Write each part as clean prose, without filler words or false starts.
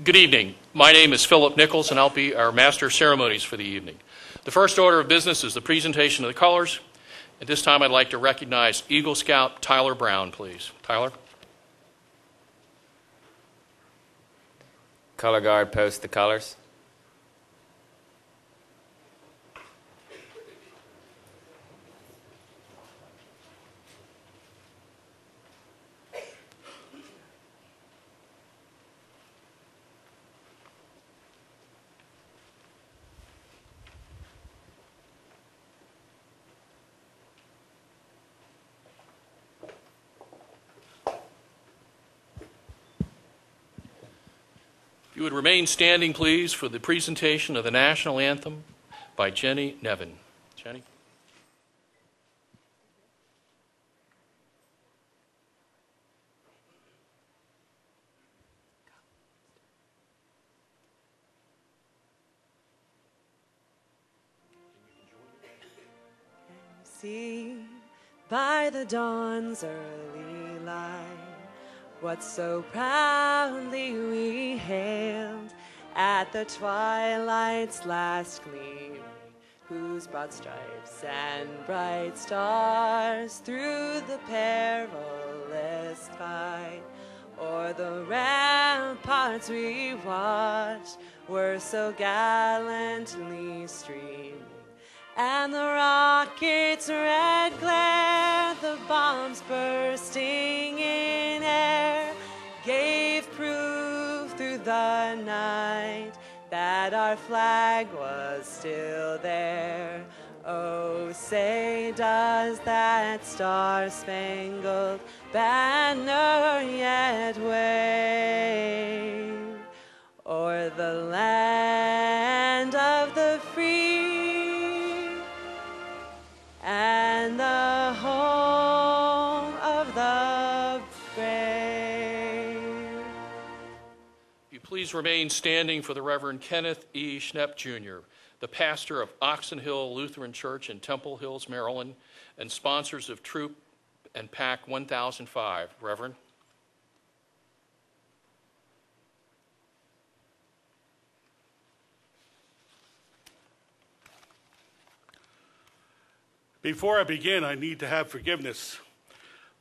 Good evening. My name is Philip Nichols, and I'll be our Master of Ceremonies for the evening. The first order of business is the presentation of the colors. At this time, I'd like to recognize Eagle Scout Tyler Brown, please. Tyler. Color guard, post the colors. If you would remain standing, please, for the presentation of the national anthem by Jenny Nevin. Jenny. See by the dawn's early light what so proudly we hailed at the twilight's last gleam, whose broad stripes and bright stars through the perilous fight o'er the ramparts we watched were so gallantly streaming. And the rocket's red glare, the bombs bursting in air, gave proof through the night that our flag was still there. Oh, say does that star-spangled banner yet wave o'er the land of the free and the home of the brave? You please remain standing for the Reverend Kenneth E. Schnepp, Jr., the pastor of Oxon Hill Lutheran Church in Temple Hills, Maryland, and sponsors of Troop and Pack 1005. Reverend. Before I begin, I need to have forgiveness.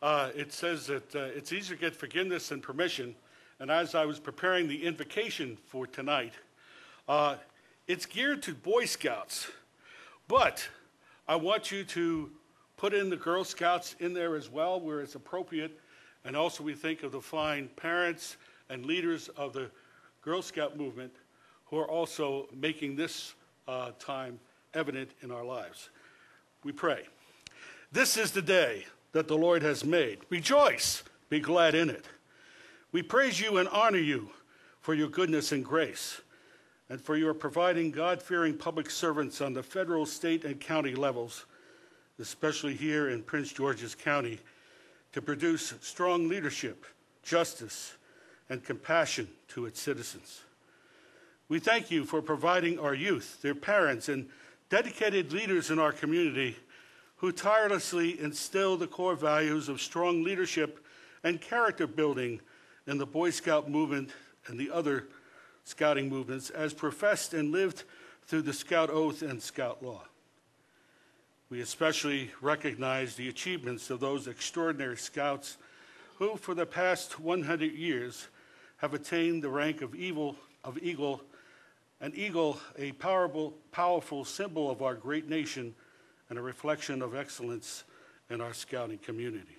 It says that it's easier to get forgiveness than permission. And as I was preparing the invocation for tonight, it's geared to Boy Scouts. But I want you to put in the Girl Scouts in there as well, where it's appropriate. And also we think of the fine parents and leaders of the Girl Scout movement who are also making this time evident in our lives. We pray. This is the day that the Lord has made. Rejoice, be glad in it. We praise you and honor you for your goodness and grace, and for your providing God-fearing public servants on the federal, state, and county levels, especially here in Prince George's County, to produce strong leadership, justice, and compassion to its citizens. We thank you for providing our youth, their parents, and dedicated leaders in our community who tirelessly instill the core values of strong leadership and character building in the Boy Scout movement and the other scouting movements as professed and lived through the Scout Oath and Scout Law. We especially recognize the achievements of those extraordinary scouts who, for the past 100 years, have attained the rank of eagle, an eagle, a powerful symbol of our great nation and a reflection of excellence in our scouting community.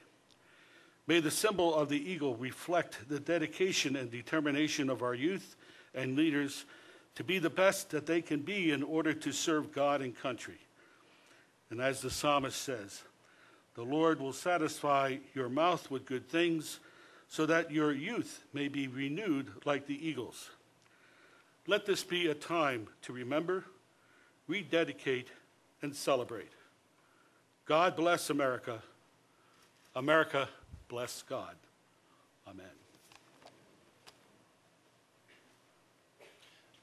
May the symbol of the eagle reflect the dedication and determination of our youth and leaders to be the best that they can be in order to serve God and country. And as the psalmist says, the Lord will satisfy your mouth with good things so that your youth may be renewed like the eagles. Let this be a time to remember, rededicate, and celebrate. God bless America. America bless God. Amen.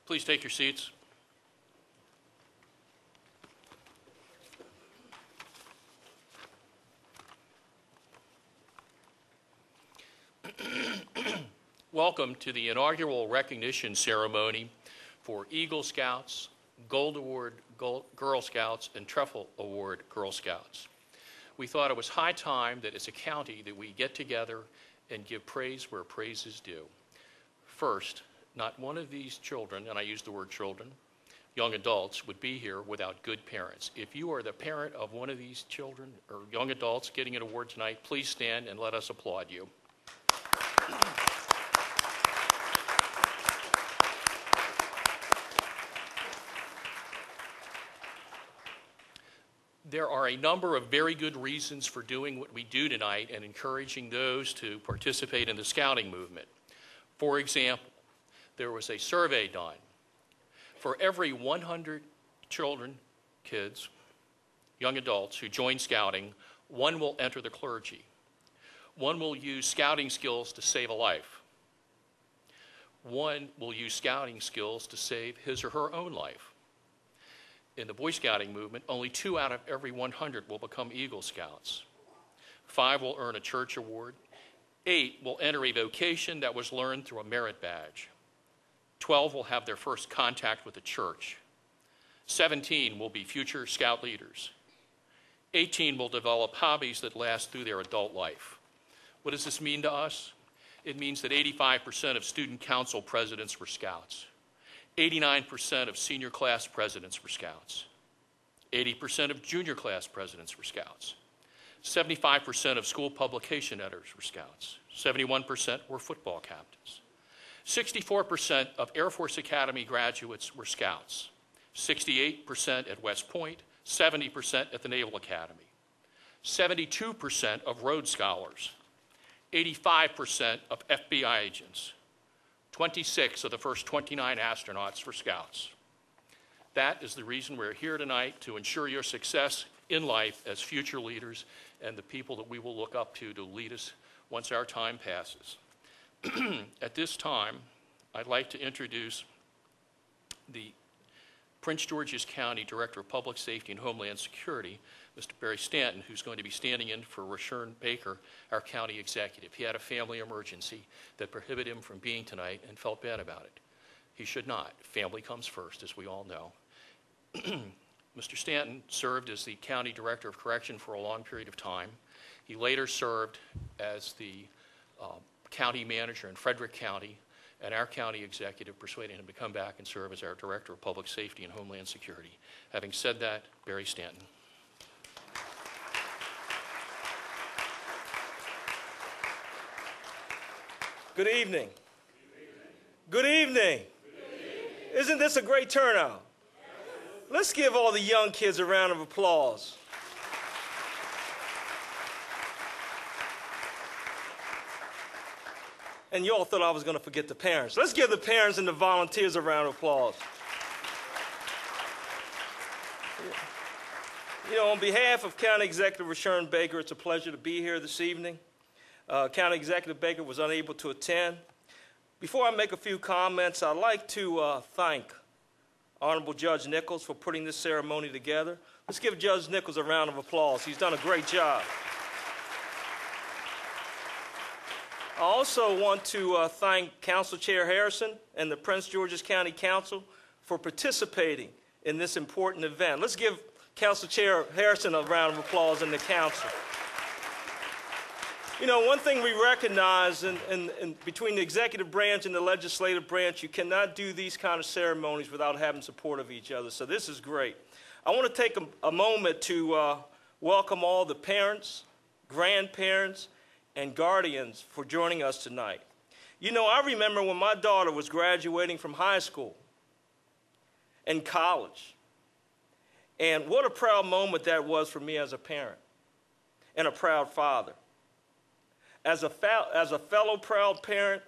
Please take your seats. Welcome to the inaugural recognition ceremony for Eagle Scouts, Gold Award Girl Scouts, and Truffle Award Girl Scouts. We thought it was high time that as a county that we get together and give praise where praise is due. First, not one of these children, and I use the word children, young adults, would be here without good parents. If you are the parent of one of these children or young adults getting an award tonight, please stand and let us applaud you. There are a number of very good reasons for doing what we do tonight and encouraging those to participate in the scouting movement. For example, there was a survey done. For every 100 children, kids, young adults who join scouting, one will enter the clergy. One will use scouting skills to save a life. One will use scouting skills to save his or her own life. In the Boy Scouting movement, only 2 out of every 100 will become Eagle Scouts. 5 will earn a church award. 8 will enter a vocation that was learned through a merit badge. 12 will have their first contact with the church. 17 will be future scout leaders. 18 will develop hobbies that last through their adult life. What does this mean to us? It means that 85% of student council presidents were scouts. 89% of senior class presidents were scouts. 80% of junior class presidents were scouts. 75% of school publication editors were scouts. 71% were football captains. 64% of Air Force Academy graduates were scouts. 68% at West Point, 70% at the Naval Academy. 72% of Rhodes Scholars. 85% of FBI agents. 26 of the first 29 astronauts were scouts. That is the reason we're here tonight, to ensure your success in life as future leaders and the people that we will look up to lead us once our time passes. At this time, I'd like to introduce the Prince George's County Director of Public Safety and Homeland Security, Mr. Barry Stanton, who's going to be standing in for Rashern Baker, our county executive. He had a family emergency that prohibited him from being tonight and felt bad about it. He should not. Family comes first, as we all know. Mr. Stanton served as the County Director of Correction for a long period of time. He later served as the county manager in Frederick County, and our county executive persuaded him to come back and serve as our Director of Public Safety and Homeland Security. Having said that, Barry Stanton. Good evening. Good evening. Isn't this a great turnout? Let's give all the young kids a round of applause. And you all thought I was going to forget the parents. Let's give the parents and the volunteers a round of applause. You know, on behalf of County Executive Rashern Baker, it's a pleasure to be here this evening. County Executive Baker was unable to attend. Before I make a few comments, I'd like to thank Honorable Judge Nichols for putting this ceremony together. Let's give Judge Nichols a round of applause. He's done a great job. I also want to thank Council Chair Harrison and the Prince George's County Council for participating in this important event. Let's give Council Chair Harrison a round of applause and the council. You know, one thing we recognize between the executive branch and the legislative branch, you cannot do these kind of ceremonies without having support of each other. So this is great. I want to take a moment to welcome all the parents, grandparents, and guardians for joining us tonight. You know, I remember when my daughter was graduating from high school and college. And what a proud moment that was for me as a parent and a proud father. As a fellow proud parent,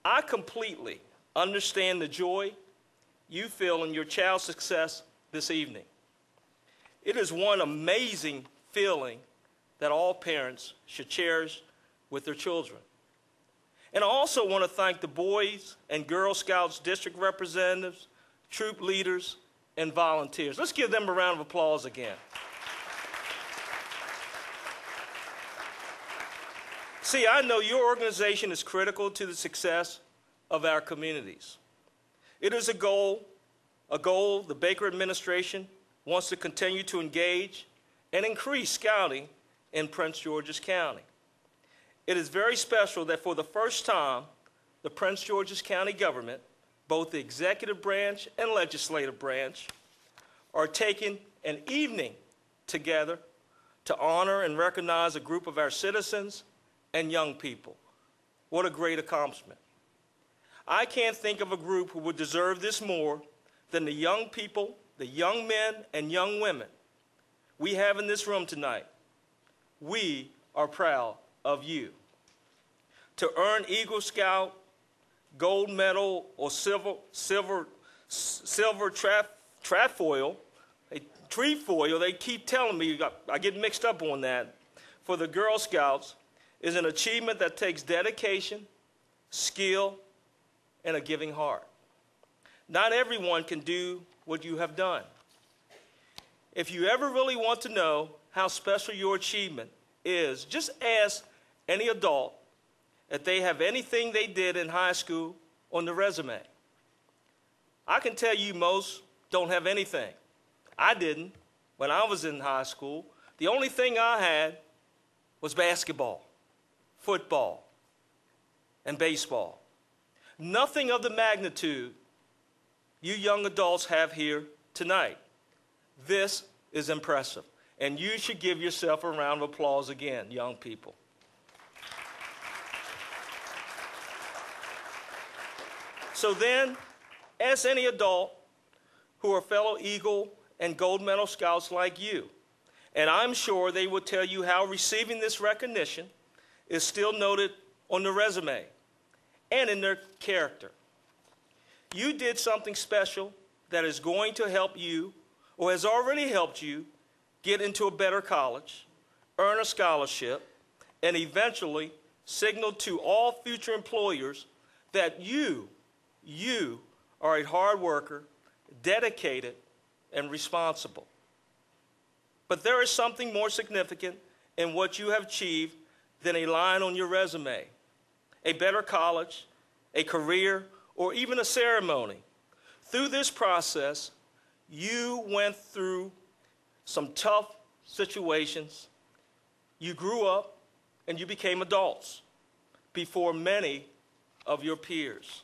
I completely understand the joy you feel in your child's success this evening. It is one amazing feeling that all parents should cherish with their children. And I also want to thank the Boys and Girl Scouts district representatives, troop leaders, and volunteers. Let's give them a round of applause again. See, I know your organization is critical to the success of our communities. It is a goal the Baker administration wants to continue to engage and increase scouting in Prince George's County. It is very special that for the first time, the Prince George's County government, both the executive branch and legislative branch, are taking an evening together to honor and recognize a group of our citizens and young people. What a great accomplishment. I can't think of a group who would deserve this more than the young people, the young men and young women we have in this room tonight. We are proud of you. To earn Eagle Scout, gold medal, or silver trefoil, they keep telling me, I get mixed up on that, for the Girl Scouts is an achievement that takes dedication, skill, and a giving heart. Not everyone can do what you have done. If you ever really want to know how special your achievement is, just ask any adult if they have anything they did in high school on the resume. I can tell you most don't have anything. I didn't when I was in high school. The only thing I had was basketball, football, and baseball. Nothing of the magnitude you young adults have here tonight. This is impressive, and you should give yourself a round of applause again, young people. So then, as any adult who are fellow Eagle and Gold Medal Scouts like you, and I'm sure they will tell you how receiving this recognition is still noted on the resume and in their character. You did something special that is going to help you, or has already helped you, get into a better college, earn a scholarship, and eventually signal to all future employers that you are a hard worker, dedicated, and responsible. But there is something more significant in what you have achieved than a line on your resume, a better college, a career, or even a ceremony. Through this process, you went through some tough situations. You grew up and you became adults before many of your peers.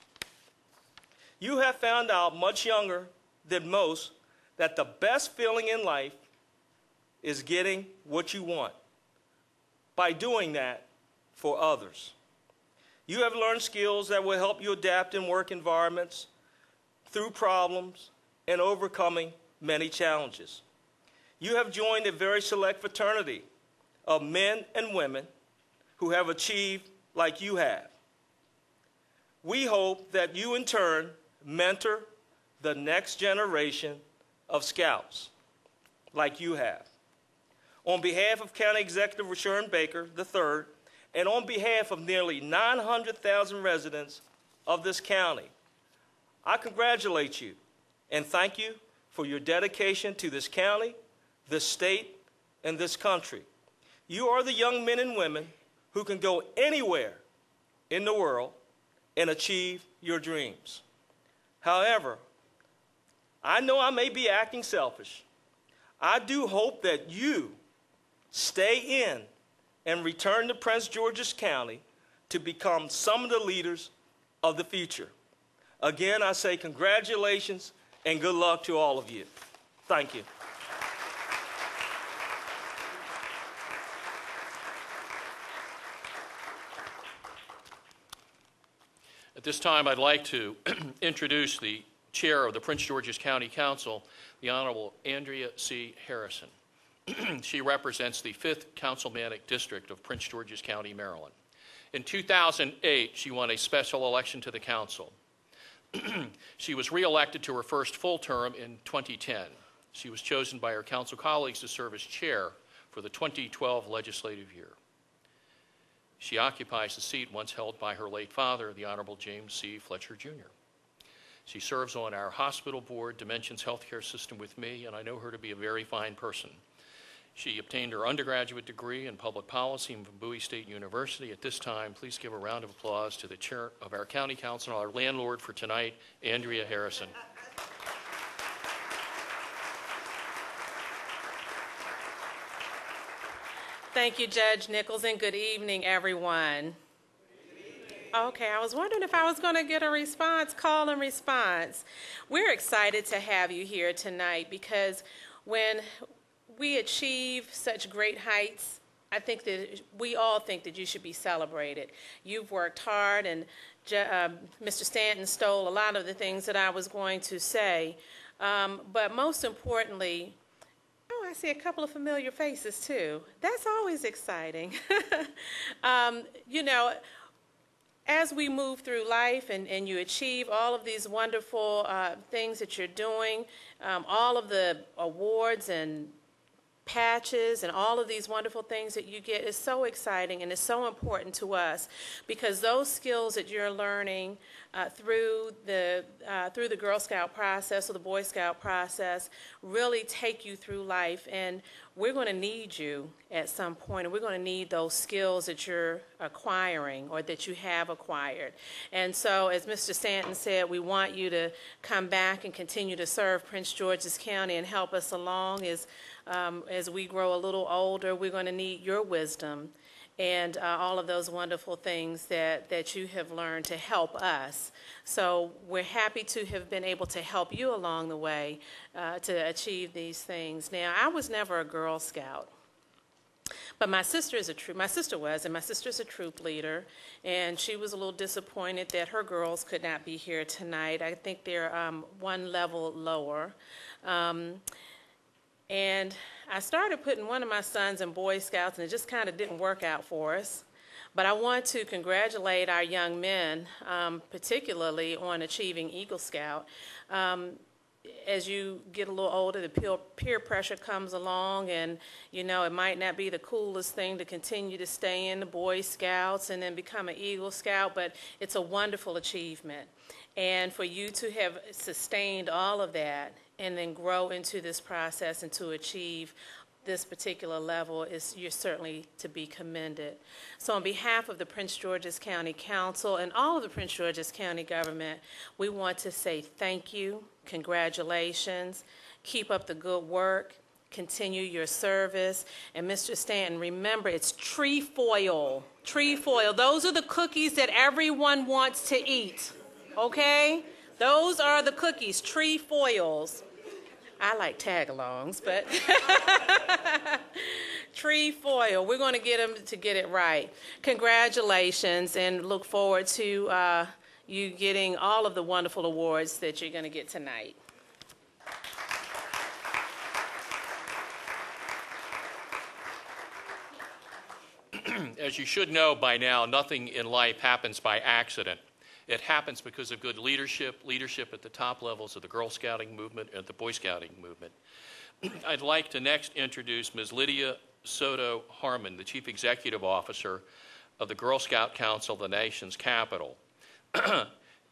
You have found out much younger than most that the best feeling in life is getting what you want by doing that for others. You have learned skills that will help you adapt in work environments, through problems, and overcoming many challenges. You have joined a very select fraternity of men and women who have achieved like you have. We hope that you, in turn, mentor the next generation of Scouts like you have. On behalf of County Executive Rashawn Baker III, and on behalf of nearly 900,000 residents of this county, I congratulate you and thank you for your dedication to this county, this state, and this country. You are the young men and women who can go anywhere in the world and achieve your dreams. However, I know I may be acting selfish. I do hope that you stay in and return to Prince George's County to become some of the leaders of the future. Again, I say congratulations and good luck to all of you. Thank you. At this time, I'd like to introduce the chair of the Prince George's County Council, the Honorable Andrea C. Harrison. She represents the 5th Councilmanic District of Prince George's County, Maryland. In 2008, she won a special election to the council. She was reelected to her first full term in 2010. She was chosen by her council colleagues to serve as chair for the 2012 legislative year. She occupies the seat once held by her late father, the Honorable James C. Fletcher, Jr. She serves on our hospital board, Dimensions Healthcare System with me, and I know her to be a very fine person. She obtained her undergraduate degree in public policy from Bowie State University. At this time, please give a round of applause to the chair of our county council, our landlord for tonight, Andrea Harrison. Thank you, Judge Nichols, and good evening, everyone. Okay, I was wondering if I was going to get a response, call and response. We're excited to have you here tonight because when we achieve such great heights, I think that we all think that you should be celebrated. You've worked hard, and Mr. Stanton stole a lot of the things that I was going to say. But most importantly, oh, I see a couple of familiar faces too. That's always exciting. You know, as we move through life and you achieve all of these wonderful things that you're doing, all of the awards and patches and all of these wonderful things that you get is so exciting, and it's so important to us because those skills that you're learning through the Girl Scout process or the Boy Scout process really take you through life, and we're going to need you at some point, and we're going to need those skills that you're acquiring or that you have acquired. And so, as Mr. Stanton said, we want you to come back and continue to serve Prince George's County and help us along as we grow a little older. We're going to need your wisdom and all of those wonderful things that you have learned to help us. So we're happy to have been able to help you along the way to achieve these things. Now, I was never a Girl Scout, but my sister is a troop leader, and she was a little disappointed that her girls could not be here tonight. I think they're one level lower. And I started putting one of my sons in Boy Scouts, and it just kind of didn't work out for us. But I want to congratulate our young men, particularly on achieving Eagle Scout. As you get a little older, the peer pressure comes along, and you know, it might not be the coolest thing to continue to stay in the Boy Scouts and then become an Eagle Scout, but it's a wonderful achievement. And for you to have sustained all of that and then grow into this process and to achieve this particular level, you're certainly to be commended. So on behalf of the Prince George's County Council and all of the Prince George's County government, we want to say thank you, congratulations, keep up the good work, continue your service. And Mr. Stanton, remember, it's trefoil. Trefoil. Those are the cookies that everyone wants to eat, okay? Those are the cookies, trefoils. I like tag-alongs, but trefoil. We're going to get them to get it right. Congratulations, and look forward to you getting all of the wonderful awards that you're going to get tonight. As you should know by now, nothing in life happens by accident. It happens because of good leadership at the top levels of the Girl Scouting movement and the Boy Scouting movement. I'd like to next introduce Ms. Lydia Soto Harmon, the Chief Executive Officer of the Girl Scout Council of the nation's capital.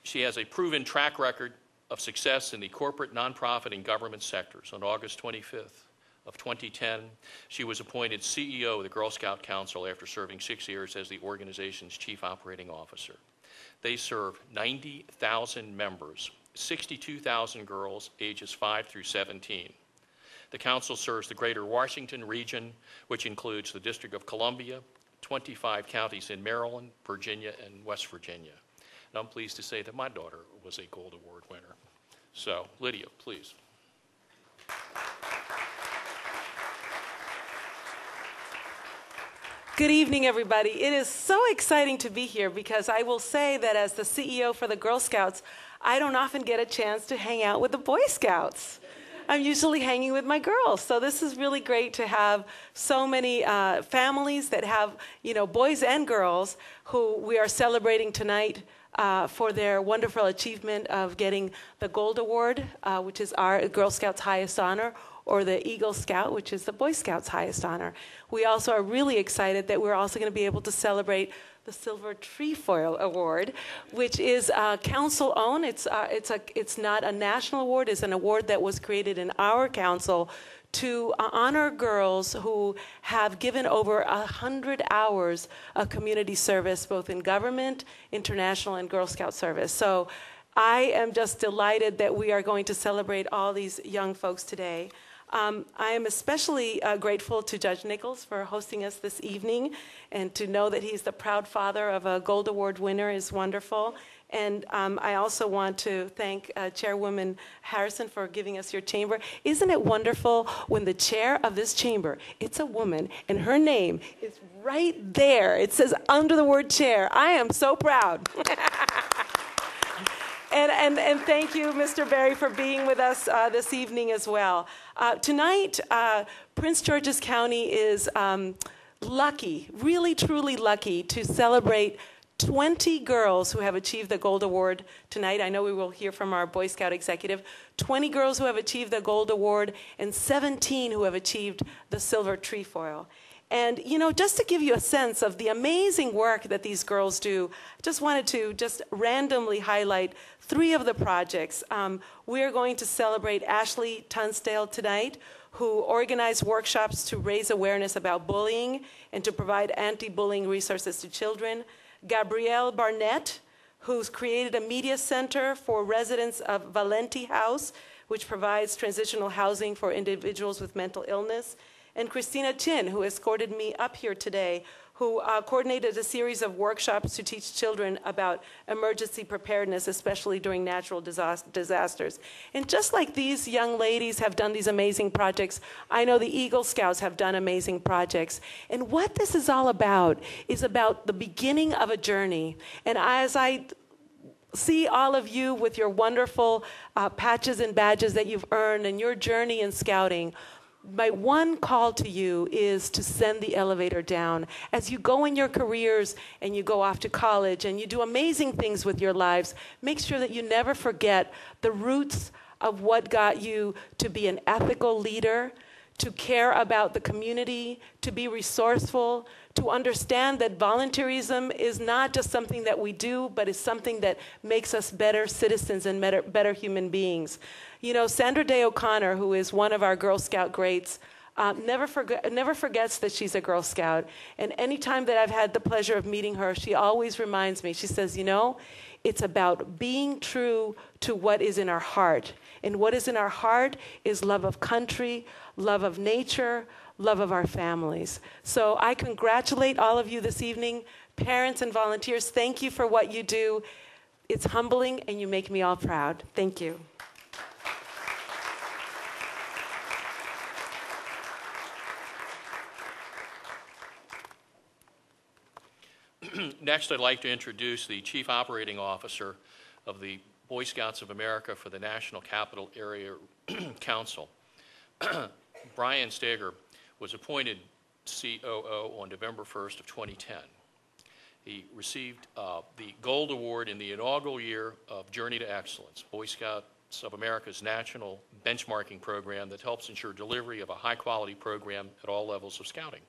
She has a proven track record of success in the corporate, nonprofit, and government sectors. On August 25th of 2010, she was appointed CEO of the Girl Scout Council after serving 6 years as the organization's Chief Operating Officer. They serve 90,000 members, 62,000 girls ages 5 through 17. The council serves the greater Washington region, which includes the District of Columbia, 25 counties in Maryland, Virginia, and West Virginia. And I'm pleased to say that my daughter was a Gold Award winner. So, Lydia, please. Good evening, everybody. It is so exciting to be here because I will say that as the CEO for the Girl Scouts, I don't often get a chance to hang out with the Boy Scouts. I'm usually hanging with my girls. So this is really great to have so many families that have, you know, boys and girls who we are celebrating tonight for their wonderful achievement of getting the Gold Award, which is our Girl Scouts' highest honor, or the Eagle Scout, which is the Boy Scouts' highest honor. We also are really excited that we're also going to be able to celebrate the Silver Trefoil Award, which is council-owned. It's not a national award. It's an award that was created in our council to honor girls who have given over 100 hours of community service, both in government, international, and Girl Scout service. So I am just delighted that we are going to celebrate all these young folks today. I am especially grateful to Judge Nichols for hosting us this evening, and to know that he's the proud father of a Gold Award winner is wonderful. And I also want to thank Chairwoman Harrison for giving us your chamber. Isn't it wonderful when the chair of this chamber, it's a woman, and her name is right there. It says under the word chair. I am so proud. And thank you, Mr. Berry, for being with us this evening as well. Tonight, Prince George's County is lucky, really, truly lucky, to celebrate 20 girls who have achieved the Gold Award tonight. I know we will hear from our Boy Scout executive. 20 girls who have achieved the Gold Award, and 17 who have achieved the Silver Trefoil. And, you know, just to give you a sense of the amazing work that these girls do, I just wanted to just randomly highlight 3 of the projects. We are going to celebrate Ashley Tunsdale tonight, who organized workshops to raise awareness about bullying and to provide anti-bullying resources to children. Gabrielle Barnett, who's created a media center for residents of Valenti House, which provides transitional housing for individuals with mental illness. And Christina Chin, who escorted me up here today, who coordinated a series of workshops to teach children about emergency preparedness, especially during natural disasters. And just like these young ladies have done these amazing projects, I know the Eagle Scouts have done amazing projects. And what this is all about is about the beginning of a journey. And as I see all of you with your wonderful patches and badges that you've earned and your journey in scouting, my one call to you is to send the elevator down. As you go in your careers and you go off to college and you do amazing things with your lives, make sure that you never forget the roots of what got you to be an ethical leader, to care about the community, to be resourceful, to understand that volunteerism is not just something that we do, but is something that makes us better citizens and better human beings. You know, Sandra Day O'Connor, who is one of our Girl Scout greats, never forgets that she's a Girl Scout. And any time that I've had the pleasure of meeting her, she always reminds me, she says, you know, it's about being true to what is in our heart. And what is in our heart is love of country, love of nature, love of our families. So I congratulate all of you this evening. Parents and volunteers, thank you for what you do. It's humbling, and you make me all proud. Thank you. Next, I'd like to introduce the Chief Operating Officer of the Boy Scouts of America for the National Capital Area Council. Brian Steger was appointed COO on November 1st of 2010. He received the Gold Award in the inaugural year of Journey to Excellence, Boy Scouts of America's national benchmarking program that helps ensure delivery of a high-quality program at all levels of scouting.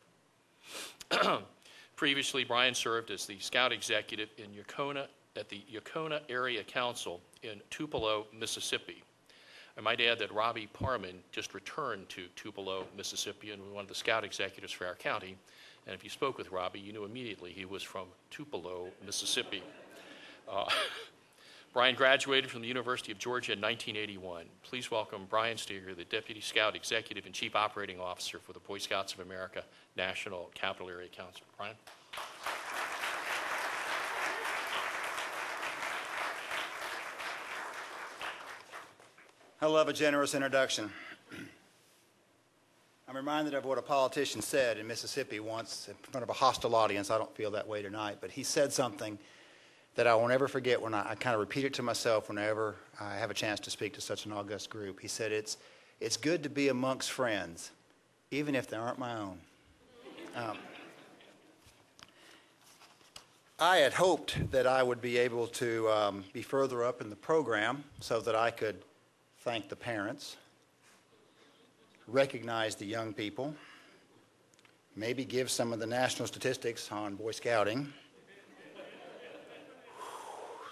Previously, Brian served as the Scout Executive in Yocona at the Yocona Area Council in Tupelo, Mississippi. I might add that Robbie Parman just returned to Tupelo, Mississippi, and was one of the Scout executives for our county. And if you spoke with Robbie, you knew immediately he was from Tupelo, Mississippi. Brian graduated from the University of Georgia in 1981. Please welcome Brian Steger, the Deputy Scout Executive and Chief Operating Officer for the Boy Scouts of America National Capital Area Council. Brian? I love a generous introduction. I'm reminded of what a politician said in Mississippi once in front of a hostile audience. I don't feel that way tonight, but he said something that I will never forget when I kind of repeat it to myself whenever I have a chance to speak to such an august group. He said, it's good to be amongst friends, even if they aren't my own. I had hoped that I would be able to be further up in the program so that I could thank the parents, recognize the young people, maybe give some of the national statistics on Boy Scouting.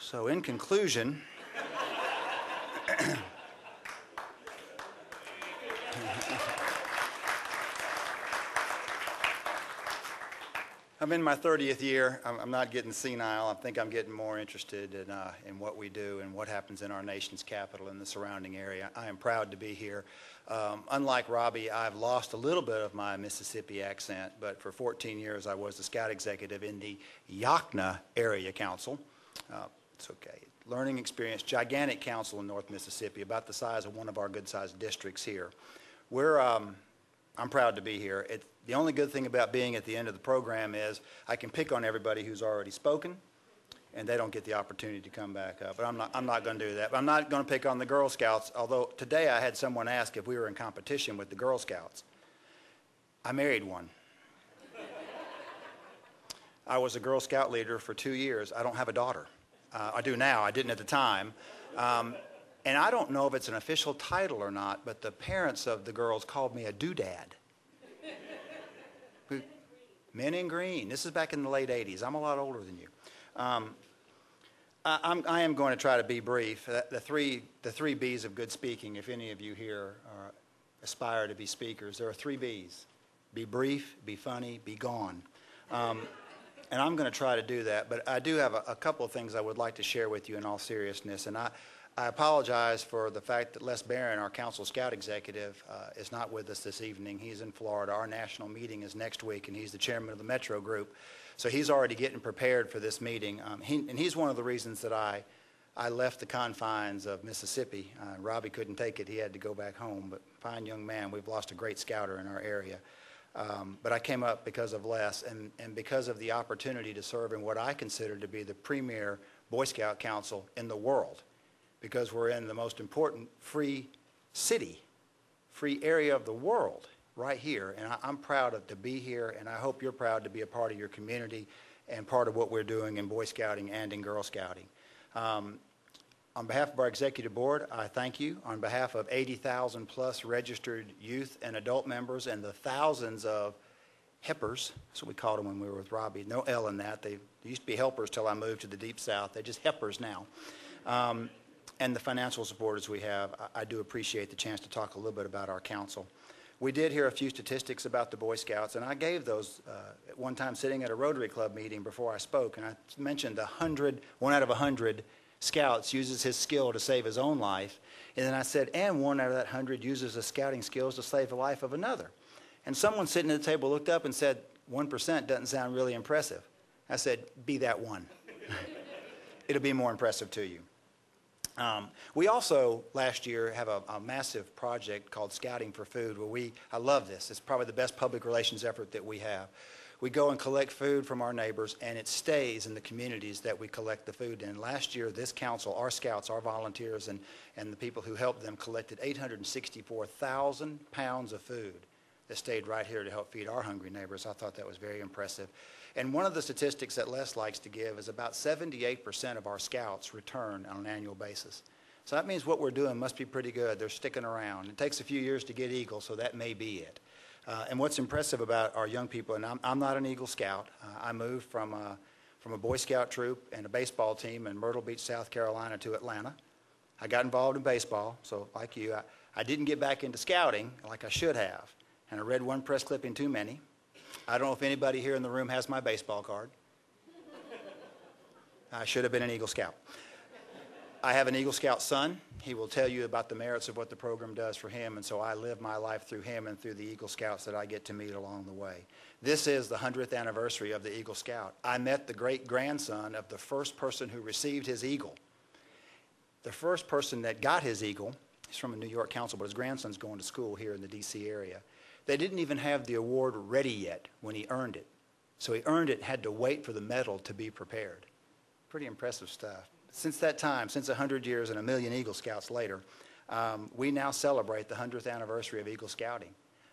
So in conclusion, I'm in my 30th year. I'm not getting senile. I think I'm getting more interested in what we do and what happens in our nation's capital and the surrounding area. I am proud to be here. Unlike Robbie, I've lost a little bit of my Mississippi accent, but for 14 years I was the scout executive in the Yocna Area Council. It's okay. Learning experience, gigantic council in North Mississippi, about the size of one of our good-sized districts here. I'm proud to be here. The only good thing about being at the end of the program is I can pick on everybody who's already spoken, and they don't get the opportunity to come back up. But I'm not going to do that. But I'm not going to pick on the Girl Scouts, although today I had someone ask if we were in competition with the Girl Scouts. I married one. I was a Girl Scout leader for 2 years. I don't have a daughter. I do now. I didn't at the time. And I don't know if it's an official title or not, but the parents of the girls called me a doodad. Men in Green. This is back in the late 80s. I'm a lot older than you. I am going to try to be brief. The three B's of good speaking, if any of you here aspire to be speakers, there are 3 B's. Be brief, be funny, be gone. And I'm going to try to do that, but I do have a couple of things I would like to share with you in all seriousness. And I apologize for the fact that Les Barron, our Council Scout Executive, is not with us this evening. He's in Florida. Our national meeting is next week, and he's the chairman of the Metro Group. So he's already getting prepared for this meeting. And he's one of the reasons that I left the confines of Mississippi. Robbie couldn't take it. He had to go back home. But fine young man, we've lost a great scouter in our area. But I came up because of Les and because of the opportunity to serve in what I consider to be the premier Boy Scout Council in the world, because we're in the most important free city, free area of the world right here. And I'm proud to be here, and I hope you're proud to be a part of your community and part of what we're doing in Boy Scouting and in Girl Scouting. On behalf of our executive board, I thank you. On behalf of 80,000 plus registered youth and adult members and the thousands of HEPers, that's what we called them when we were with Robbie. No L in that. They used to be helpers till I moved to the Deep South. They're just HEPers now. And the financial supporters we have, I do appreciate the chance to talk a little bit about our council. We did hear a few statistics about the Boy Scouts, and I gave those at one time sitting at a Rotary Club meeting before I spoke, and I mentioned 1 out of 100 Scouts uses his skill to save his own life, and then I said, and 1 out of that 100 uses his scouting skills to save the life of another. And someone sitting at the table looked up and said, 1% doesn't sound really impressive. I said, be that one. It'll be more impressive to you. We also, last year, have a massive project called Scouting for Food, where I love this. It's probably the best public relations effort that we have. We go and collect food from our neighbors, and it stays in the communities that we collect the food in. Last year, this council, our scouts, our volunteers, and the people who helped them collected 864,000 pounds of food that stayed right here to help feed our hungry neighbors. I thought that was very impressive. And one of the statistics that Les likes to give is about 78% of our scouts return on an annual basis. So that means what we're doing must be pretty good. They're sticking around. It takes a few years to get Eagle, so that may be it. And what's impressive about our young people, and I'm not an Eagle Scout. I moved from a Boy Scout troop and a baseball team in Myrtle Beach, South Carolina to Atlanta. I got involved in baseball, so like you, I didn't get back into scouting like I should have. And I read one press clipping too many. I don't know if anybody here in the room has my baseball card. I should have been an Eagle Scout. I have an Eagle Scout son. He will tell you about the merits of what the program does for him, and so I live my life through him and through the Eagle Scouts that I get to meet along the way. This is the 100th anniversary of the Eagle Scout. I met the great-grandson of the first person who received his Eagle. The first person that got his Eagle, he's from a New York council, but his grandson's going to school here in the D.C. area. They didn't even have the award ready yet when he earned it. So he earned it, had to wait for the medal to be prepared. Pretty impressive stuff. Since that time, since 100 years and a million Eagle Scouts later, we now celebrate the 100th anniversary of Eagle Scouting.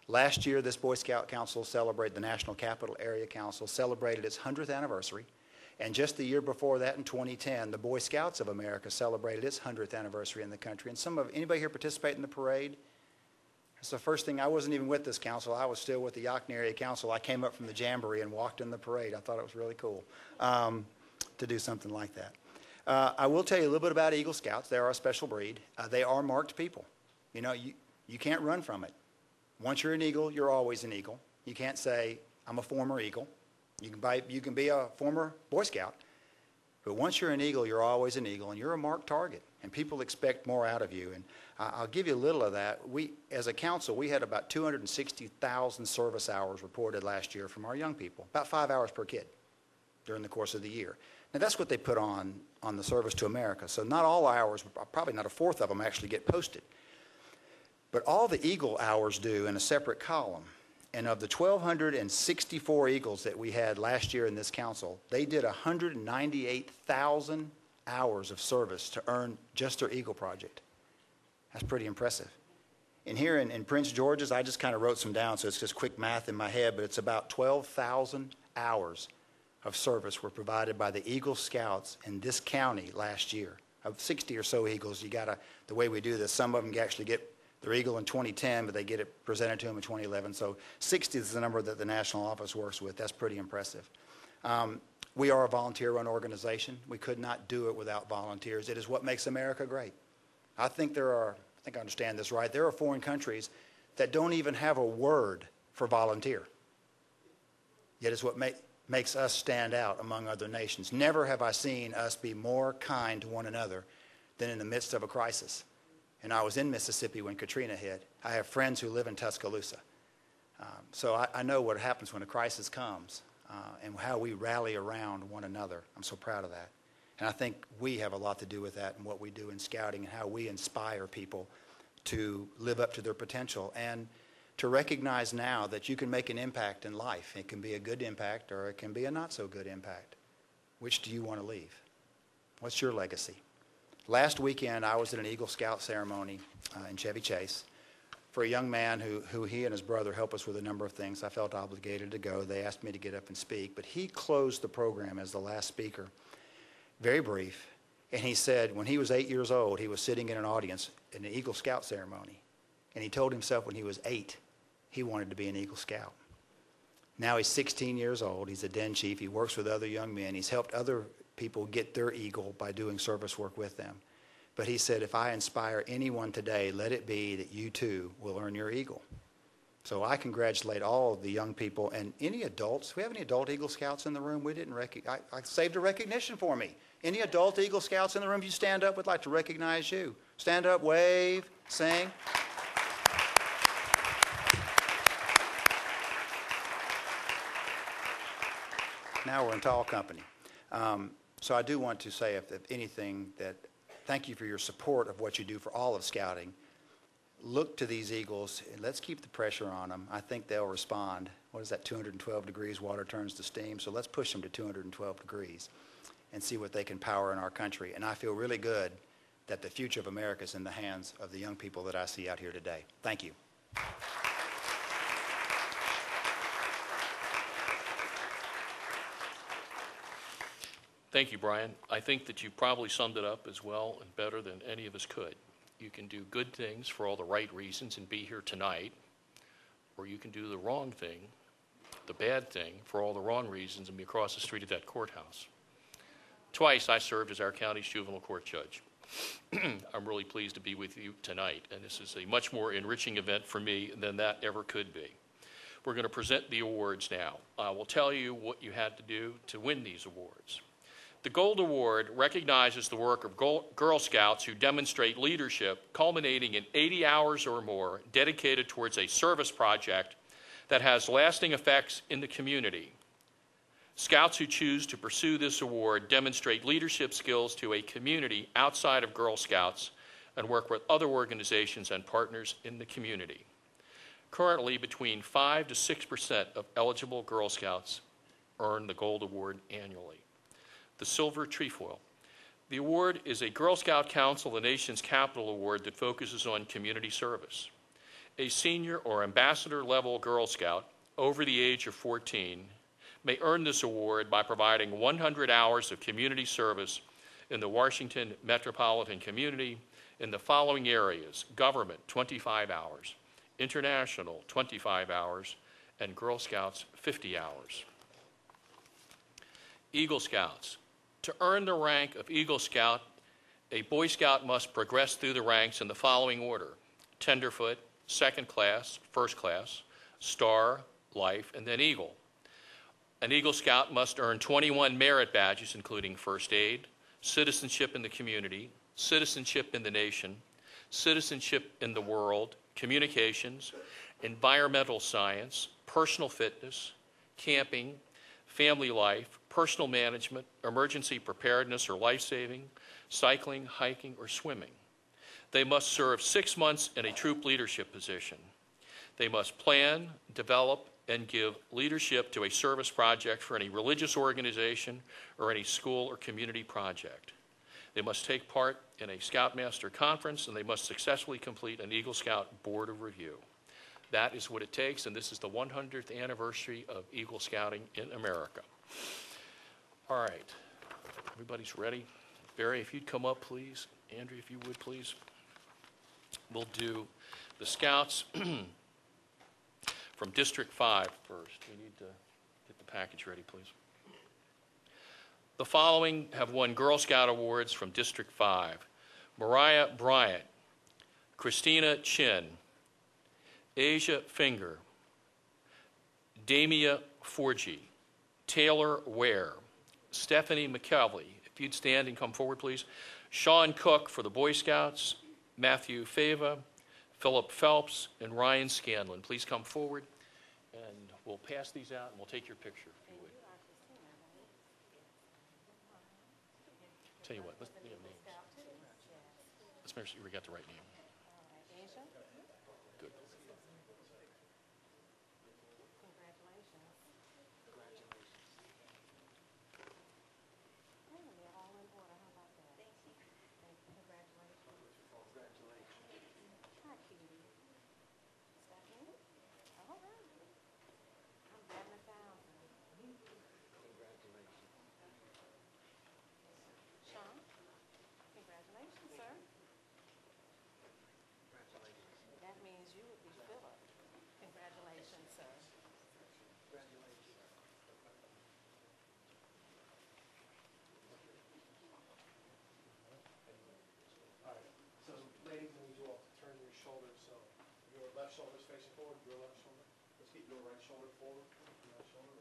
Last year, this Boy Scout Council celebrated, the National Capital Area Council celebrated its 100th anniversary. And just the year before that, in 2010, the Boy Scouts of America celebrated its 100th anniversary in the country. And anybody here participate in the parade? That's the first thing. I wasn't even with this council. I was still with the Yocna Area Council. I came up from the Jamboree and walked in the parade. I thought it was really cool to do something like that. I will tell you a little bit about Eagle Scouts. They are a special breed. They are marked people. You know, you can't run from it. Once you're an Eagle, you're always an Eagle. You can't say, I'm a former Eagle. You can be a former Boy Scout, but once you're an Eagle, you're always an Eagle, and you're a marked target, and people expect more out of you. And I'll give you a little of that. As a council, we had about 260,000 service hours reported last year from our young people, about 5 hours per kid during the course of the year. Now, that's what they put on the service to America. So not all hours, probably not a fourth of them actually get posted. But all the Eagle hours do in a separate column. And of the 1,264 Eagles that we had last year in this council, they did 198,000 hours of service to earn just their Eagle project. That's pretty impressive. And here in Prince George's, I just kind of wrote some down, so it's just quick math in my head, but it's about 12,000 hours of service were provided by the Eagle Scouts in this county last year. Of 60 or so Eagles, the way we do this, some of them actually get their Eagle in 2010, but they get it presented to them in 2011. So 60 is the number that the national office works with. That's pretty impressive. We are a volunteer-run organization. We could not do it without volunteers. It is what makes America great. I think I understand this right. There are foreign countries that don't even have a word for volunteer. Yet it's what makes us stand out among other nations. Never have I seen us be more kind to one another than in the midst of a crisis. And I was in Mississippi when Katrina hit. I have friends who live in Tuscaloosa. So I know what happens when a crisis comes and how we rally around one another. I'm so proud of that. And I think we have a lot to do with that and what we do in scouting and how we inspire people to live up to their potential and to recognize now that you can make an impact in life. It can be a good impact or it can be a not so good impact. Which do you want to leave? What's your legacy? Last weekend, I was at an Eagle Scout ceremony in Chevy Chase for a young man who he and his brother helped us with a number of things. I felt obligated to go. They asked me to get up and speak, but he closed the program as the last speaker. Very brief. And he said when he was 8 years old, he was sitting in an audience in an Eagle Scout ceremony. And he told himself when he was 8, he wanted to be an Eagle Scout. Now he's 16 years old. He's a den chief. He works with other young men. He's helped other people get their Eagle by doing service work with them. But he said, if I inspire anyone today, let it be that you too will earn your Eagle. So I congratulate all of the young people and any adults. Do we have any adult Eagle Scouts in the room? We didn't I saved a recognition for me. Any adult Eagle Scouts in the room? If you stand up, we'd like to recognize you. Stand up, wave, sing. Now we're in tall company. So I do want to say, if anything, that thank you for your support of what you do for all of Scouting. Look to these Eagles, and let's keep the pressure on them. I think they'll respond. What is that, 212 degrees, water turns to steam? So let's push them to 212 degrees and see what they can power in our country. And I feel really good that the future of America is in the hands of the young people that I see out here today. Thank you. Thank you, Brian. I think that you probably summed it up as well and better than any of us could. You can do good things for all the right reasons and be here tonight, or you can do the wrong thing, the bad thing, for all the wrong reasons and be across the street at that courthouse. Twice I served as our county's juvenile court judge. I'm really pleased to be with you tonight, and this is a much more enriching event for me than that ever could be. We're going to present the awards now. I will tell you what you had to do to win these awards. The Gold Award recognizes the work of Girl Scouts who demonstrate leadership, culminating in 80 hours or more dedicated towards a service project that has lasting effects in the community. Scouts who choose to pursue this award demonstrate leadership skills to a community outside of Girl Scouts and work with other organizations and partners in the community. Currently, between 5 to 6% of eligible Girl Scouts earn the Gold Award annually. The Silver Trefoil. The award is a Girl Scout Council of the Nation's Capital Award that focuses on community service. A senior or ambassador level Girl Scout over the age of 14 may earn this award by providing 100 hours of community service in the Washington metropolitan community in the following areas: government, 25 hours, international, 25 hours, and Girl Scouts, 50 hours. Eagle Scouts. To earn the rank of Eagle Scout, a Boy Scout must progress through the ranks in the following order: Tenderfoot, second class, first class, Star, Life, and then Eagle. An Eagle Scout must earn 21 merit badges, including first aid, citizenship in the community, citizenship in the nation, citizenship in the world, communications, environmental science, personal fitness, camping, family life, personal management, emergency preparedness or life-saving, cycling, hiking, or swimming. They must serve 6 months in a troop leadership position. They must plan, develop, and give leadership to a service project for any religious organization or any school or community project. They must take part in a Scoutmaster conference, and they must successfully complete an Eagle Scout Board of Review. That is what it takes, and this is the 100th anniversary of Eagle Scouting in America. All right, everybody's ready? Barry, if you'd come up, please. Andrea, if you would, please. We'll do the Scouts from District 5 first. We need to get the package ready, please. The following have won Girl Scout awards from District 5. Mariah Bryant, Christina Chin, Asia Finger, Damia Forgy, Taylor Ware, Stephanie McKelvey. If you'd stand and come forward, please. Sean Cook for the Boy Scouts, Matthew Fava, Philip Phelps, and Ryan Scanlon. Please come forward, and we'll pass these out, and we'll take your picture, if you would. Tell you what, let's name names. Let's make sure we got the right name. Good. Shoulders facing forward, your left shoulder. Let's keep your right shoulder forward. Right shoulder.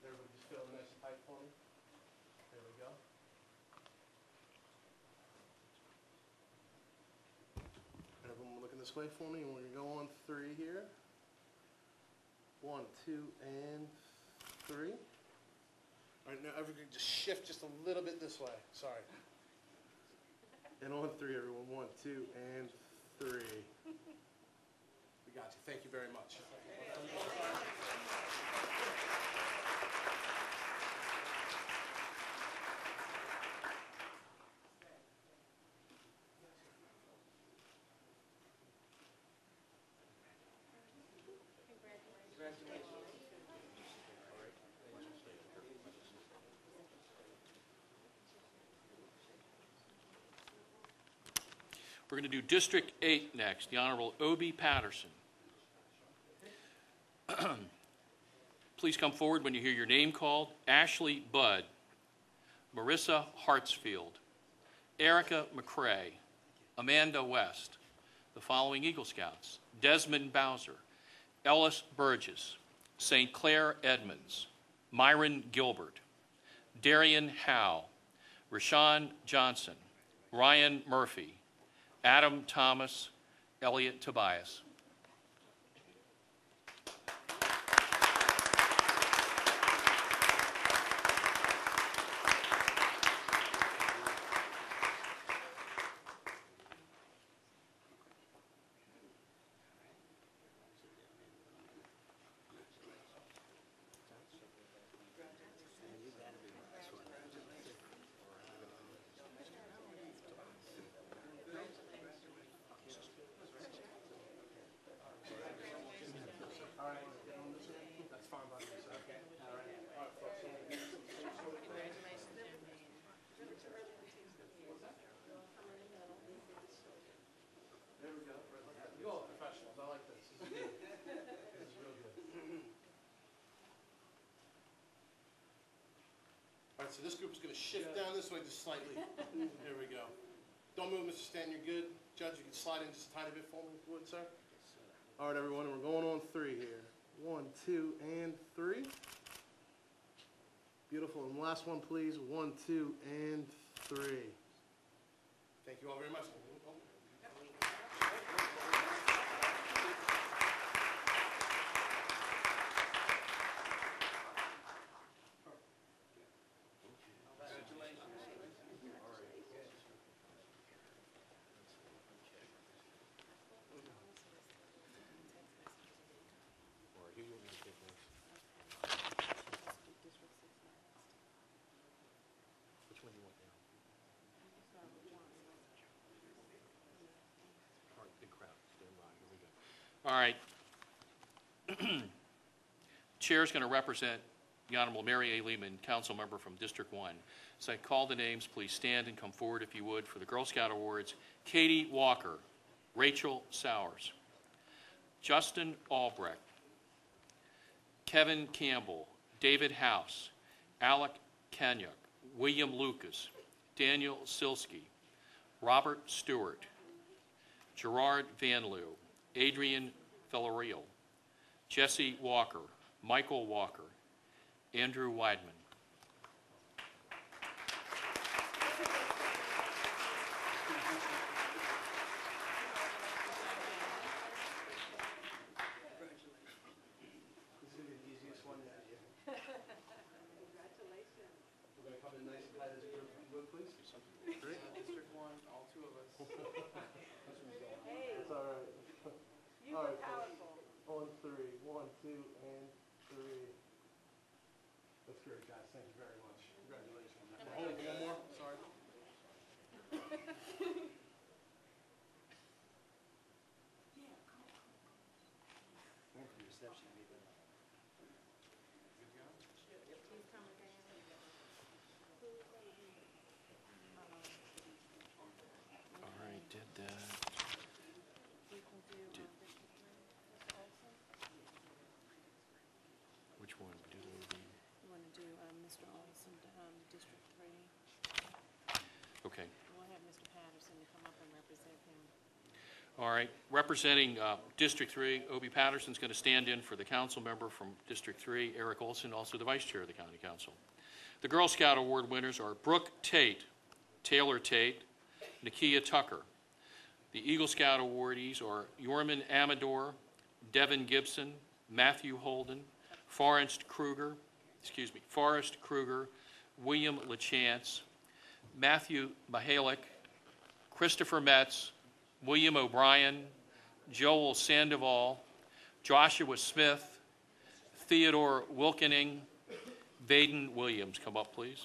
Everybody just feel nice and tight for me. There we go. Everyone looking this way for me, and we're going to go on 3 here. 1, 2, and 3. All right, now everybody just shift just a little bit this way. Sorry. And on 3, everyone. 1, 2, and 3. Got you. Thank you very much. We're going to do District 8 next, the Honorable Obie Patterson. Please come forward when you hear your name called. Ashley Budd, Marissa Hartsfield, Erica McCrae, Amanda West. The following Eagle Scouts: Desmond Bowser, Ellis Burgess, St. Clair Edmonds, Myron Gilbert, Darian Howe, Rashawn Johnson, Ryan Murphy, Adam Thomas, Elliot Tobias. All right, so this group is going to shift down this way just slightly. There we go. Don't move, Mr. Stanton, you're good. Judge, you can slide in just a tiny bit for me, if you would, sir. All right, everyone, we're going on 3 here. 1, 2, and 3. Beautiful. And last one, please. 1, 2, and 3. Thank you all very much. All right. Chair is going to represent the Honorable Mary A. Lehman, council member from District 1. So I call the names, please stand and come forward if you would for the Girl Scout Awards. Katie Walker, Rachel Sowers, Justin Albrecht, Kevin Campbell, David House, Alec Kanyuk, William Lucas, Daniel Silsky, Robert Stewart, Gerard Van Loo, Adrian Villarreal, Jesse Walker, Michael Walker, Andrew Weidman. On 3. 1, 2, and 3. That's great, guys. Thank you very much. Congratulations. Hold it, one more. Sorry. All right, did that. Which one? Did we do? You want to do Mr. Olson, District 3? Okay. We'll have Mr. Patterson to come up and represent him. All right. Representing District 3, Obie Patterson's going to stand in for the council member from District 3, Eric Olson, also the vice chair of the county council. The Girl Scout Award winners are Brooke Tate, Taylor Tate, Nakia Tucker. The Eagle Scout awardees are Yorman Amador, Devin Gibson, Matthew Holden, Forrest Kruger, William LaChance, Matthew Mahalik, Christopher Metz, William O'Brien, Joel Sandoval, Joshua Smith, Theodore Wilkening, Vaden Williams. Come up, please.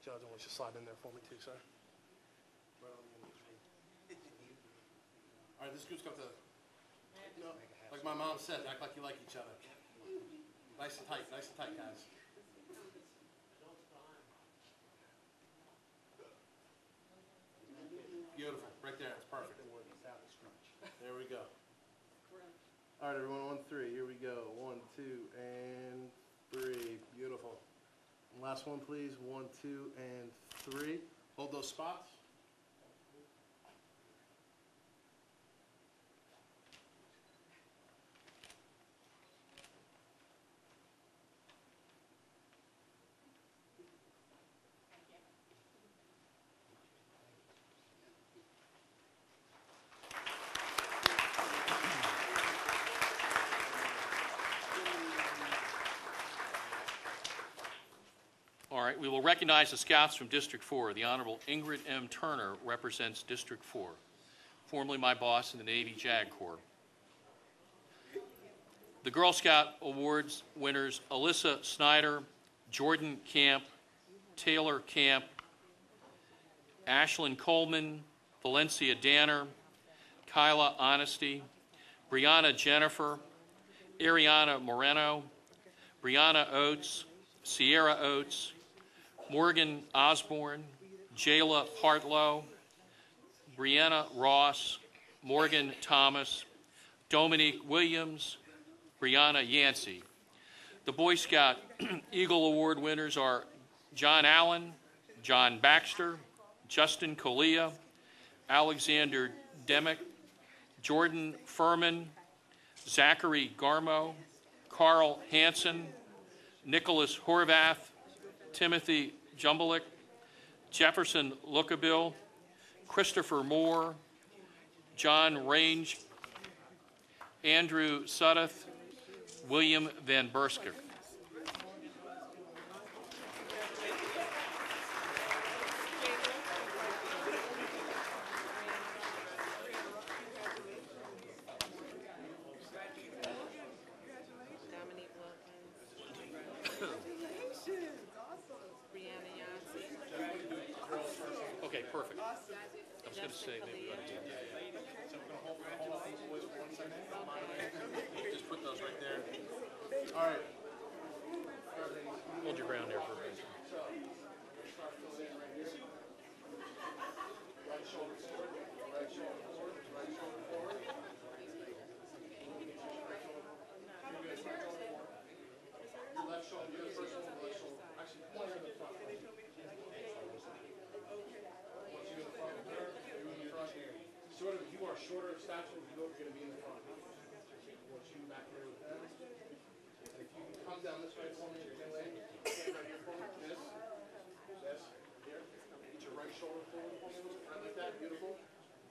Judge, I want you to slide in there for me too, sir. Right on the end. All right, this group's got to, like my mom said, act like you like each other. Nice and tight, guys. Beautiful, right there, it's perfect. There we go. All right, everyone, on 3, here we go. 1, 2, and 3. Beautiful. And last one, please. 1, 2, and 3. Hold those spots. right, we will recognize the Scouts from District 4. The Honorable Ingrid M. Turner represents District 4, formerly my boss in the Navy JAG Corps. The Girl Scout Awards winners Alyssa Snyder, Jordan Camp, Taylor Camp, Ashlyn Coleman, Valencia Danner, Kyla Honesty, Brianna Jennifer, Ariana Moreno, Brianna Oates, Sierra Oates, Morgan Osborne, Jayla Partlow, Brianna Ross, Morgan Thomas, Dominique Williams, Brianna Yancey. The Boy Scout Eagle Award winners are John Allen, John Baxter, Justin Colia, Alexander Demick, Jordan Furman, Zachary Garmo, Carl Hansen, Nicholas Horvath, Timothy Jumblick, Jefferson Lookabill, Christopher Moore, John Range, Andrew Suddeth, William Van Bersker. Dominique Wilkins. Brianna Yancey. Okay, perfect. I was going to say maybe we ought to do Just put those right there. All right. hold your ground there for a minute. Sort of, you are shorter of stature, you're going to be in the front. I want you back here with them. And if you can come down this way for me, your leg, stand right here for me. This, here. Get your right shoulder forward for me, right like that, beautiful.